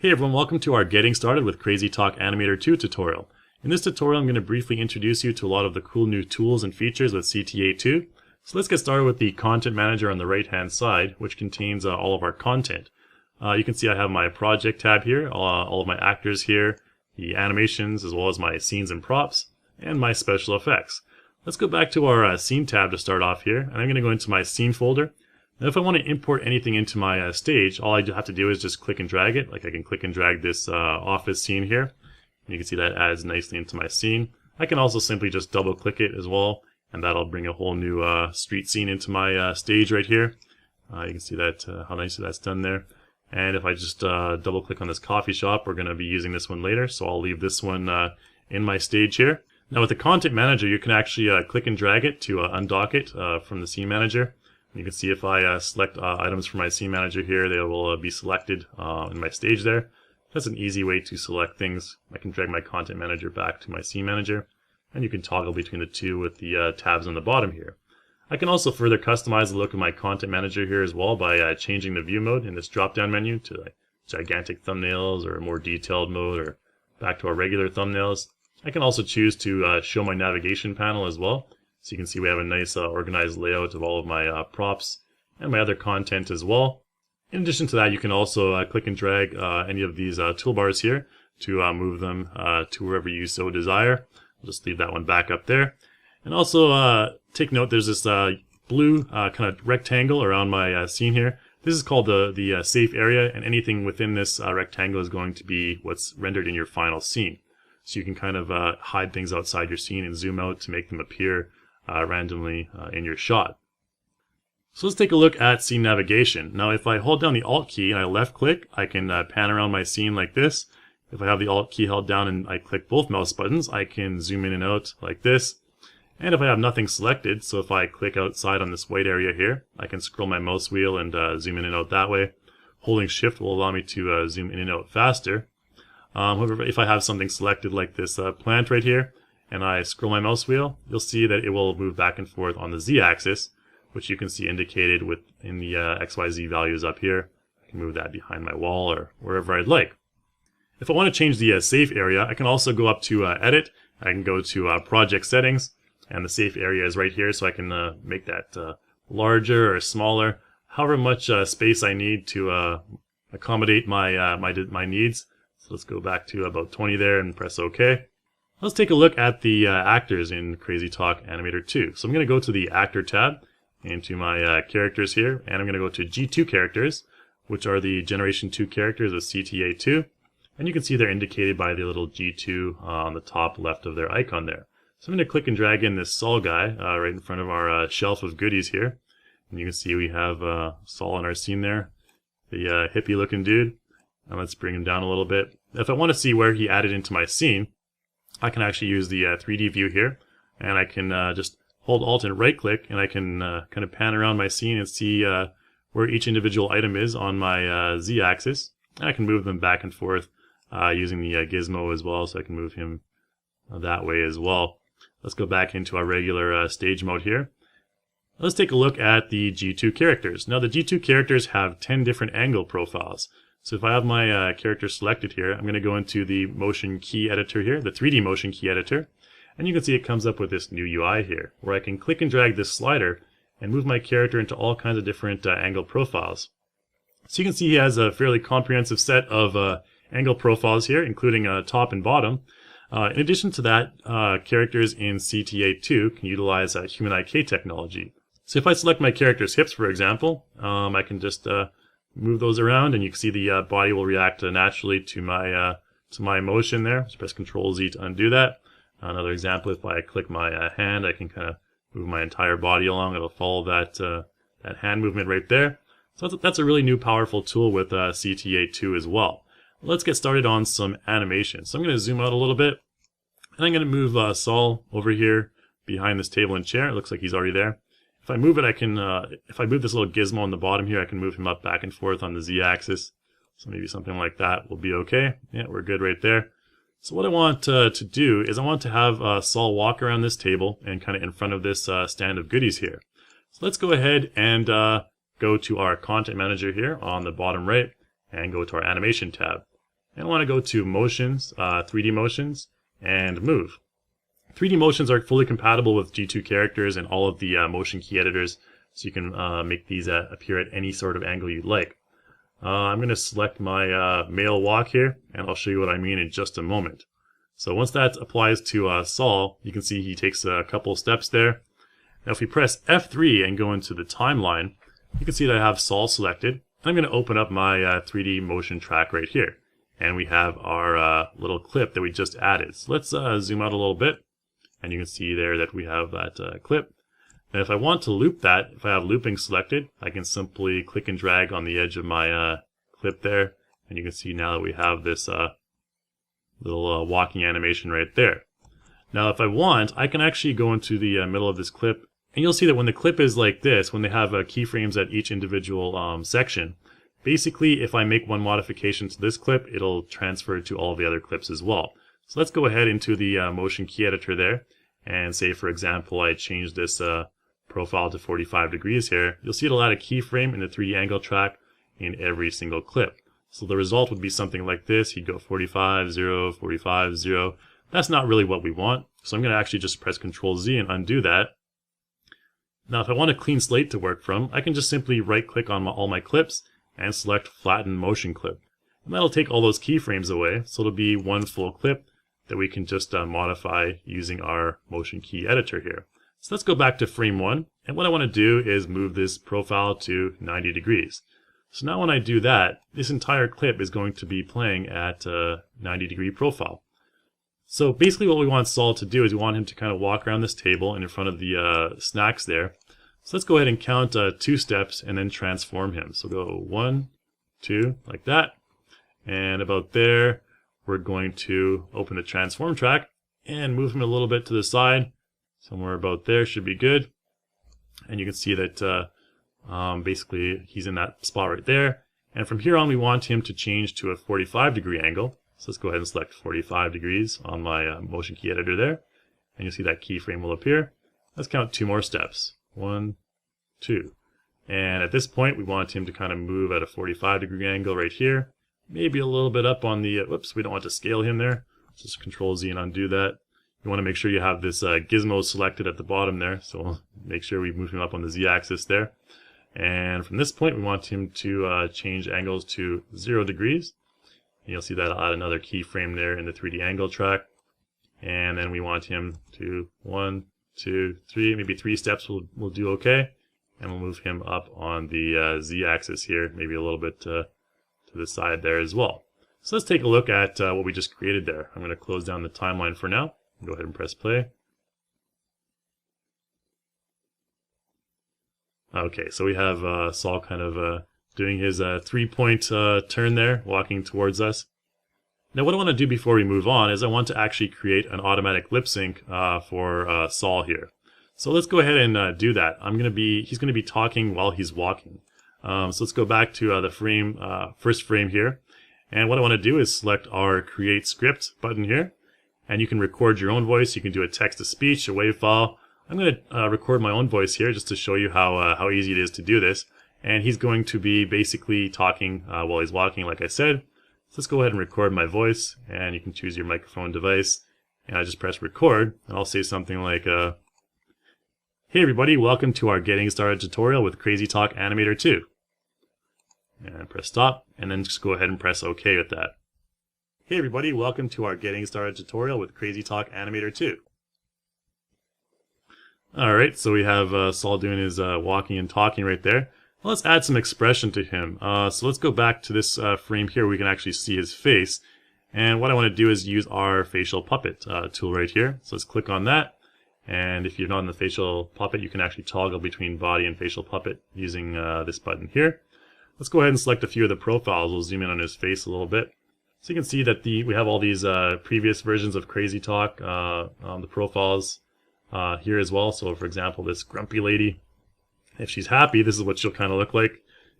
Hey everyone, welcome to our Getting Started with CrazyTalk Animator 2 tutorial. In this tutorial I'm going to briefly introduce you to a lot of the cool new tools and features with CTA2. So let's get started with the Content Manager on the right hand side, which contains all of our content. You can see I have my project tab here, all of my actors here, the animations as well as my scenes and props, and my special effects. Let's go back to our scene tab to start off here, and I'm going to go into my scene folder. Now if I want to import anything into my stage, all I have to do is just click and drag it. Like I can click and drag this office scene here. And you can see that adds nicely into my scene. I can also simply just double click it as well, and that'll bring a whole new street scene into my stage right here. You can see that how nicely that's done there. And if I just double click on this coffee shop, we're going to be using this one later, so I'll leave this one in my stage here. Now with the Content Manager, you can actually click and drag it to undock it from the Scene Manager. You can see if I select items from my Scene Manager here, they will be selected in my stage there. That's an easy way to select things. I can drag my Content Manager back to my Scene Manager, and you can toggle between the two with the tabs on the bottom here. I can also further customize the look of my Content Manager here as well by changing the view mode in this drop-down menu to like gigantic thumbnails or a more detailed mode or back to our regular thumbnails. I can also choose to show my navigation panel as well. So you can see we have a nice organized layout of all of my props and my other content as well. In addition to that, you can also click and drag any of these toolbars here to move them to wherever you so desire. I'll just leave that one back up there. And also take note, there's this blue kind of rectangle around my scene here. This is called the safe area, and anything within this rectangle is going to be what's rendered in your final scene. So you can kind of hide things outside your scene and zoom out to make them appear randomly in your shot. So let's take a look at scene navigation. Now if I hold down the Alt key and I left click, I can pan around my scene like this. If I have the Alt key held down and I click both mouse buttons, I can zoom in and out like this. And if I have nothing selected, so if I click outside on this white area here, I can scroll my mouse wheel and zoom in and out that way. Holding shift will allow me to zoom in and out faster. However, if I have something selected like this plant right here, and I scroll my mouse wheel, you'll see that it will move back and forth on the Z-axis, which you can see indicated in the XYZ values up here. I can move that behind my wall or wherever I'd like. If I want to change the safe area, I can also go up to Edit. I can go to Project Settings, and the safe area is right here, so I can make that larger or smaller, however much space I need to accommodate my needs. So let's go back to about 20 there and press OK. Let's take a look at the actors in CrazyTalk Animator 2. So I'm going to go to the Actor tab into my characters here, and I'm going to go to G2 characters, which are the Generation 2 characters of CTA2. And you can see they're indicated by the little G2 on the top left of their icon there. So I'm going to click and drag in this Saul guy right in front of our shelf of goodies here. And you can see we have Saul in our scene there, the hippie looking dude. And let's bring him down a little bit. If I want to see where he added into my scene, I can actually use the 3D view here, and I can just hold Alt and right click, and I can kind of pan around my scene and see where each individual item is on my Z-axis. And I can move them back and forth using the gizmo as well, so I can move him that way as well. Let's go back into our regular stage mode here. Let's take a look at the G2 characters. Now the G2 characters have 10 different angle profiles. So if I have my character selected here, I'm going to go into the motion key editor here, the 3D motion key editor, and you can see it comes up with this new UI here, where I can click and drag this slider and move my character into all kinds of different angle profiles. So you can see he has a fairly comprehensive set of angle profiles here, including top and bottom. In addition to that, characters in CTA2 can utilize human IK technology. So if I select my character's hips, for example, I can just move those around, and you can see the body will react naturally to my motion there. So press Ctrl Z to undo that. Another example, if I click my hand, I can kind of move my entire body along. It'll follow that hand movement right there. So that's a really new powerful tool with CTA2 as well. Let's get started on some animation. So I'm going to zoom out a little bit, and I'm going to move Saul over here behind this table and chair. It looks like he's already there. If I move it, I can, if I move this little gizmo on the bottom here, I can move him up back and forth on the Z-axis. So maybe something like that will be okay. Yeah, we're good right there. So what I want to do is I want to have Saul walk around this table and kind of in front of this stand of goodies here. So let's go ahead and go to our Content Manager here on the bottom right and go to our Animation tab. And I want to go to Motions, 3D Motions, and Move. 3D Motions are fully compatible with G2 characters and all of the motion key editors, so you can make these appear at any sort of angle you'd like. I'm going to select my male walk here, and I'll show you what I mean in just a moment. So once that applies to Saul, you can see he takes a couple steps there. Now if we press F3 and go into the timeline, you can see that I have Saul selected. I'm going to open up my 3D motion track right here. And we have our little clip that we just added. So let's zoom out a little bit. And you can see there that we have that clip. And if I want to loop that, if I have looping selected, I can simply click and drag on the edge of my clip there. And you can see now that we have this little walking animation right there. Now if I want, I can actually go into the middle of this clip. And you'll see that when the clip is like this, when they have keyframes at each individual section, basically if I make one modification to this clip, it'll transfer to all the other clips as well. So let's go ahead into the motion key editor there and say, for example, I change this profile to 45 degrees here. You'll see it'll add a keyframe in the 3D angle track in every single clip. So the result would be something like this. You'd go 45, 0, 45, 0. That's not really what we want. So I'm going to actually just press Ctrl Z and undo that. Now if I want a clean slate to work from, I can just simply right click on all my clips and select Flatten Motion Clip. And that'll take all those keyframes away. So it'll be one full clip that we can just modify using our motion key editor here. So let's go back to frame 1, and what I want to do is move this profile to 90 degrees. So now when I do that, this entire clip is going to be playing at a 90-degree profile. So basically what we want Saul to do is we want him to kind of walk around this table and in front of the snacks there. So let's go ahead and count 2 steps and then transform him. So go 1, 2, like that, and about there. We're going to open the transform track and move him a little bit to the side. Somewhere about there should be good. And you can see that basically he's in that spot right there. And from here on we want him to change to a 45-degree angle. So let's go ahead and select 45 degrees on my motion key editor there. And you'll see that keyframe will appear. Let's count 2 more steps. 1, 2. And at this point we want him to kind of move at a 45-degree angle right here. Maybe a little bit up on the, whoops, we don't want to scale him there. Just Control Z and undo that. You want to make sure you have this gizmo selected at the bottom there. So we'll make sure we move him up on the Z axis there. And from this point, we want him to change angles to 0 degrees. And you'll see that I'll add another keyframe there in the 3D angle track. And then we want him to 1, 2, 3, maybe 3 steps will do okay. And we'll move him up on the Z axis here, maybe a little bit to the side there as well. So let's take a look at what we just created there. I'm going to close down the timeline for now. Go ahead and press play. Okay, so we have Saul kind of doing his 3-point turn there, walking towards us. Now what I want to do before we move on is I want to actually create an automatic lip sync for Saul here. So let's go ahead and do that. He's going to be talking while he's walking. So let's go back to the first frame here. And what I want to do is select our Create Script button here. And you can record your own voice. You can do a text-to-speech, a WAV file. I'm going to record my own voice here just to show you how easy it is to do this. And he's going to be basically talking while he's walking, like I said. So let's go ahead and record my voice. And you can choose your microphone device. And I just press record. And I'll say something like, hey everybody, welcome to our Getting Started tutorial with CrazyTalk Animator 2. And press stop, and then just go ahead and press OK with that. Hey everybody, welcome to our Getting Started tutorial with CrazyTalk Animator 2. Alright, so we have Saul doing his walking and talking right there. Well, let's add some expression to him. So let's go back to this frame here where we can actually see his face. And what I want to do is use our facial puppet tool right here. So let's click on that. And if you're not in the facial puppet, you can actually toggle between body and facial puppet using this button here. Let's go ahead and select a few of the profiles. We'll zoom in on his face a little bit. So you can see that we have all these previous versions of CrazyTalk on the profiles here as well. So for example, this grumpy lady, if she's happy, this is what she'll kind of look like.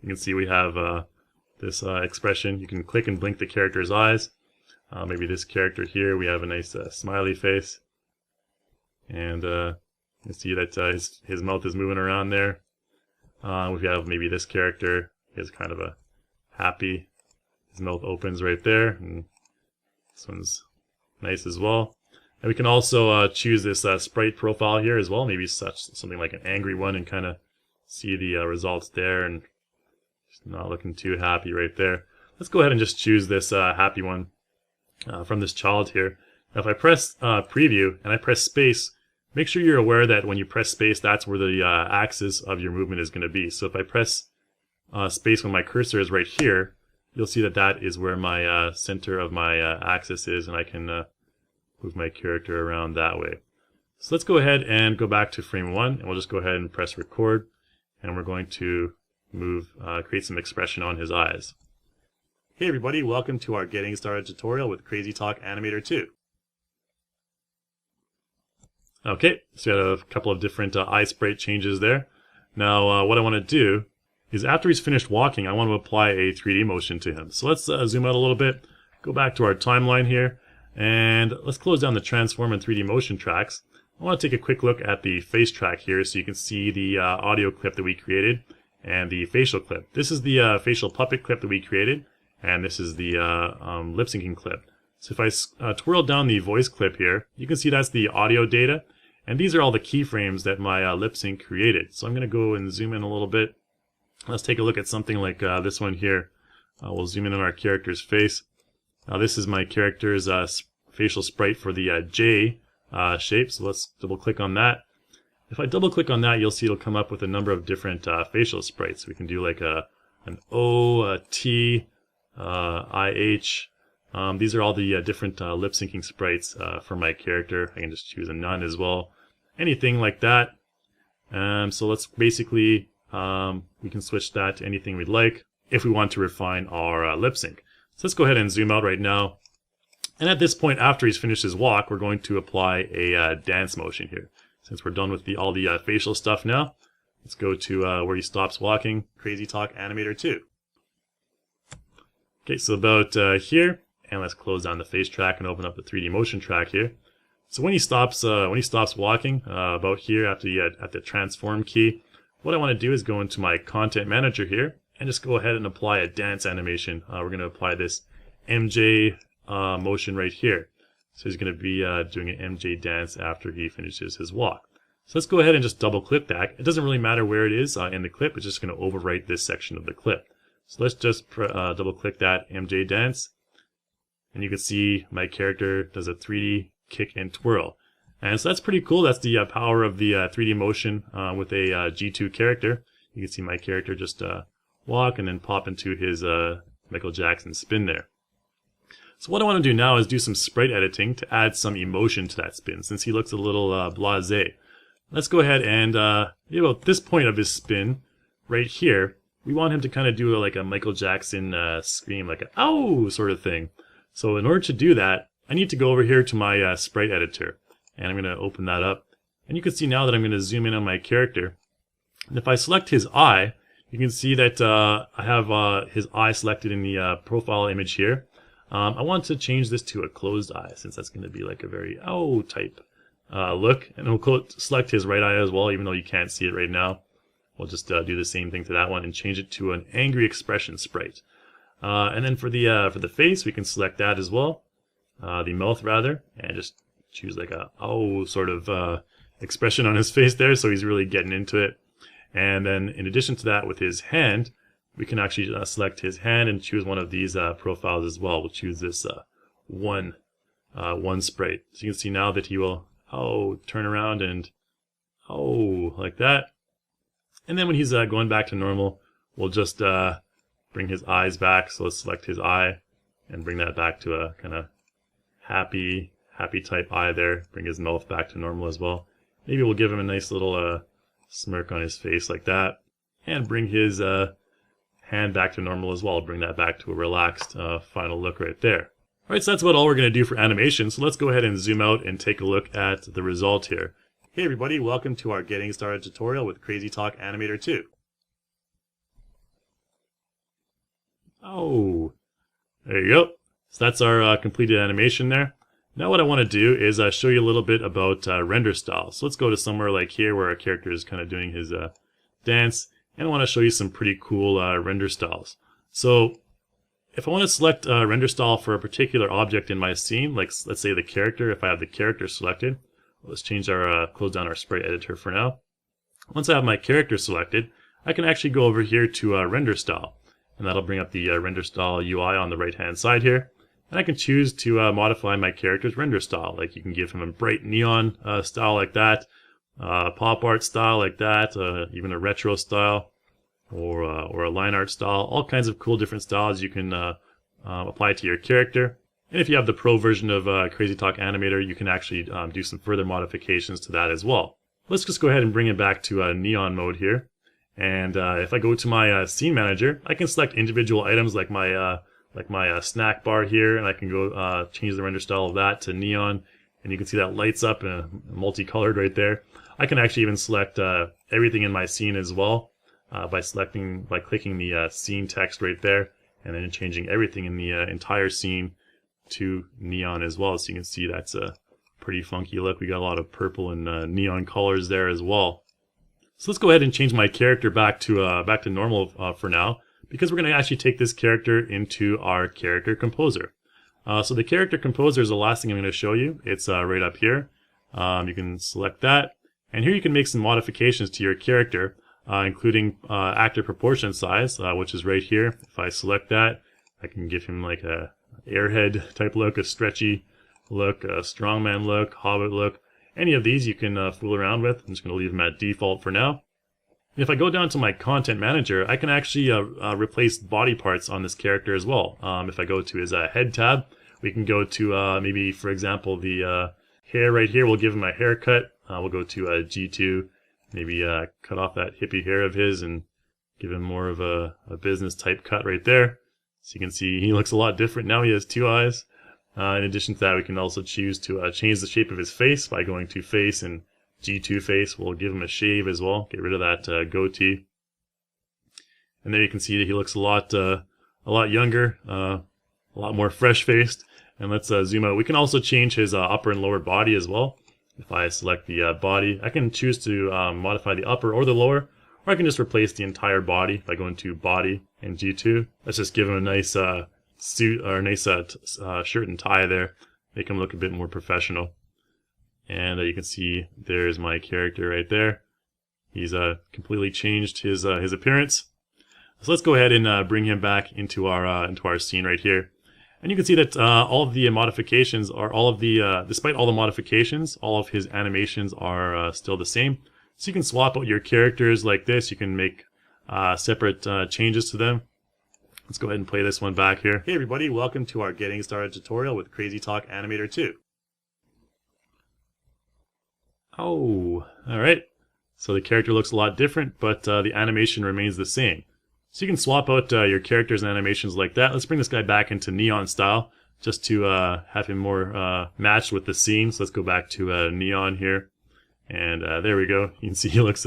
You can see we have this expression. You can click and blink the character's eyes. Maybe this character here, we have a nice smiley face. And you see that his mouth is moving around there. We have maybe this character. He has kind of a happy His mouth opens right there, and this one's nice as well. And we can also choose this sprite profile here as well, maybe something like an angry one, and kind of see the results there, and just not looking too happy right there. Let's go ahead and just choose this happy one from this child here. Now if I press preview and I press space, make sure you're aware that when you press space, that's where the axis of your movement is going to be. So if I press space when my cursor is right here, you'll see that that is where my center of my axis is, and I can move my character around that way. So let's go ahead and go back to frame 1, and we'll just go ahead and press record, and we're going to create some expression on his eyes. Hey everybody, welcome to our Getting Started tutorial with CrazyTalk Animator 2. Okay, so we had a couple of different eye sprite changes there. Now what I want to do is after he's finished walking, I want to apply a 3D motion to him. So let's zoom out a little bit, go back to our timeline here, and let's close down the transform and 3D motion tracks. I want to take a quick look at the face track here so you can see the audio clip that we created and the facial clip. This is the facial puppet clip that we created, and this is the lip syncing clip. So if I twirl down the voice clip here, you can see that's the audio data, and these are all the keyframes that my lip sync created. So I'm going to go and zoom in a little bit. Let's take a look at something like this one here. We'll zoom in on our character's face. This is my character's facial sprite for the J shape, so let's double click on that. If I double click on that, you'll see it'll come up with a number of different facial sprites. We can do like an O, a T, IH. These are all the different lip syncing sprites for my character. I can just choose a none as well. Anything like that. So let's basically, we can switch that to anything we'd like if we want to refine our lip sync. So let's go ahead and zoom out right now. And at this point, after he's finished his walk, we're going to apply a dance motion here. Since we're done with all the facial stuff now, let's go to where he stops walking, CrazyTalk Animator 2. Okay, so about here, and let's close down the face track and open up the 3D motion track here. So when he stops walking, about here at the transform key, what I want to do is go into my content manager here and just go ahead and apply a dance animation. We're going to apply this MJ motion right here. So he's going to be doing an MJ dance after he finishes his walk. So let's go ahead and just double click that. It doesn't really matter where it is in the clip, it's just going to overwrite this section of the clip. So let's just double click that MJ dance, and you can see my character does a 3D kick and twirl. And so that's pretty cool. That's the power of the 3D motion with a G2 character. You can see my character just walk and then pop into his Michael Jackson spin there. So what I want to do now is do some sprite editing to add some emotion to that spin, since he looks a little blasé. Let's go ahead and, about this point of his spin, right here, we want him to kind of do like a Michael Jackson scream, like a "ow" sort of thing. So in order to do that, I need to go over here to my sprite editor, and I'm going to open that up. And you can see now that I'm going to zoom in on my character. And if I select his eye, you can see that I have his eye selected in the profile image here. I want to change this to a closed eye, since that's going to be like a very "ow" type look. And we'll select his right eye as well, even though you can't see it right now. We'll just do the same thing to that one and change it to an angry expression sprite. And then for the face, we can select that as well, the mouth rather, and just choose like a "ow" sort of expression on his face there, so he's really getting into it. And then in addition to that, with his hand, we can actually select his hand and choose one of these profiles as well. We'll choose this one sprite. So you can see now that he will turn around and like that. And then when he's going back to normal, we'll just bring his eyes back. So let's select his eye and bring that back to a kind of happy type eye there. Bring his mouth back to normal as well. Maybe we'll give him a nice little smirk on his face like that, and bring his hand back to normal as well. Bring that back to a relaxed final look right there. Alright, so that's about all we're going to do for animation. So let's go ahead and zoom out and take a look at the result here. Hey everybody, welcome to our Getting Started tutorial with CrazyTalk Animator 2. Oh, there you go. So that's our completed animation there. Now what I want to do is show you a little bit about render style. So let's go to somewhere like here where our character is kind of doing his dance, and I want to show you some pretty cool render styles. So If I want to select a render style for a particular object in my scene, like let's say the character, if I have the character selected, let's change our, close down our sprite editor for now. Once I have my character selected, I can actually go over here to render style, and that'll bring up the render style UI on the right hand side here. And I can choose to modify my character's render style. Like you can give him a bright neon style like that, pop art style like that, even a retro style, or a line art style. All kinds of cool different styles you can apply to your character. And if you have the pro version of CrazyTalk Animator, you can actually do some further modifications to that as well. Let's just go ahead and bring it back to neon mode here. And if I go to my scene manager, I can select individual items like my snack bar here, and I can go change the render style of that to neon, and you can see that lights up and multicolored right there. I can actually even select everything in my scene as well by clicking the scene text right there, and then changing everything in the entire scene to neon as well. So you can see that's a pretty funky look. We got a lot of purple and neon colors there as well. So let's go ahead and change my character back to normal for now, because we're going to actually take this character into our character composer. So the character composer is the last thing I'm going to show you. It's right up here. You can select that, and here you can make some modifications to your character, including actor proportion size, which is right here. If I select that, I can give him like a airhead type look, a stretchy look, a strongman look, hobbit look. Any of these you can fool around with. I'm just going to leave them at default for now. If I go down to my content manager, I can actually replace body parts on this character as well. If I go to his head tab, we can go to maybe, for example, the hair right here. We'll give him a haircut. We'll go to G2, maybe cut off that hippie hair of his and give him more of a business type cut right there. So you can see he looks a lot different now. He has two eyes. In addition to that, we can also choose to change the shape of his face by going to face and G2 face. We'll give him a shave as well. Get rid of that goatee. And there you can see that he looks a lot younger, a lot more fresh-faced. And let's zoom out. We can also change his upper and lower body as well. If I select the body, I can choose to modify the upper or the lower, or I can just replace the entire body by going to body and G2. Let's just give him a nice suit or a nice shirt and tie there, make him look a bit more professional. And you can see there's my character right there. He's completely changed his appearance. So let's go ahead and bring him back into our scene right here. And you can see that all of the modifications are despite all the modifications, all of his animations are still the same. So you can swap out your characters like this. You can make separate changes to them. Let's go ahead and play this one back here. Hey everybody, welcome to our Getting Started tutorial with CrazyTalk Animator 2. Oh, alright. So the character looks a lot different, but the animation remains the same. So you can swap out your characters and animations like that. Let's bring this guy back into neon style, just to have him more matched with the scene. So let's go back to neon here. And there we go. You can see he looks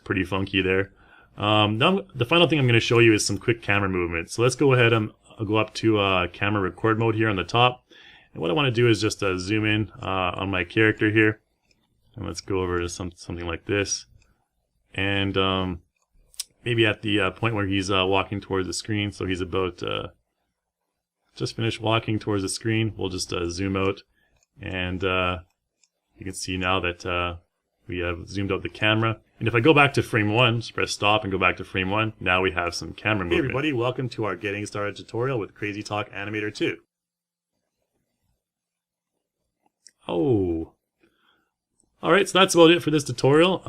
pretty funky there. Now the final thing I'm going to show you is some quick camera movement. So let's go ahead and go up to camera record mode here on the top. And what I want to do is just zoom in on my character here. And let's go over to something like this. And maybe at the point where he's walking towards the screen. So he's about just finished walking towards the screen. We'll just zoom out. And you can see now that we have zoomed out the camera. And if I go back to frame 1, just press stop and go back to frame 1, now we have some camera movement. Hey everybody, welcome to our Getting Started tutorial with CrazyTalk Animator 2. Oh. Alright, so that's about it for this tutorial.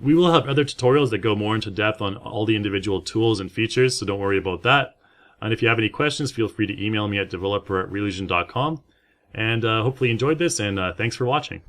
We will have other tutorials that go more into depth on all the individual tools and features, so don't worry about that. And if you have any questions, feel free to email me at developer@reallusion.com. And hopefully you enjoyed this, and thanks for watching.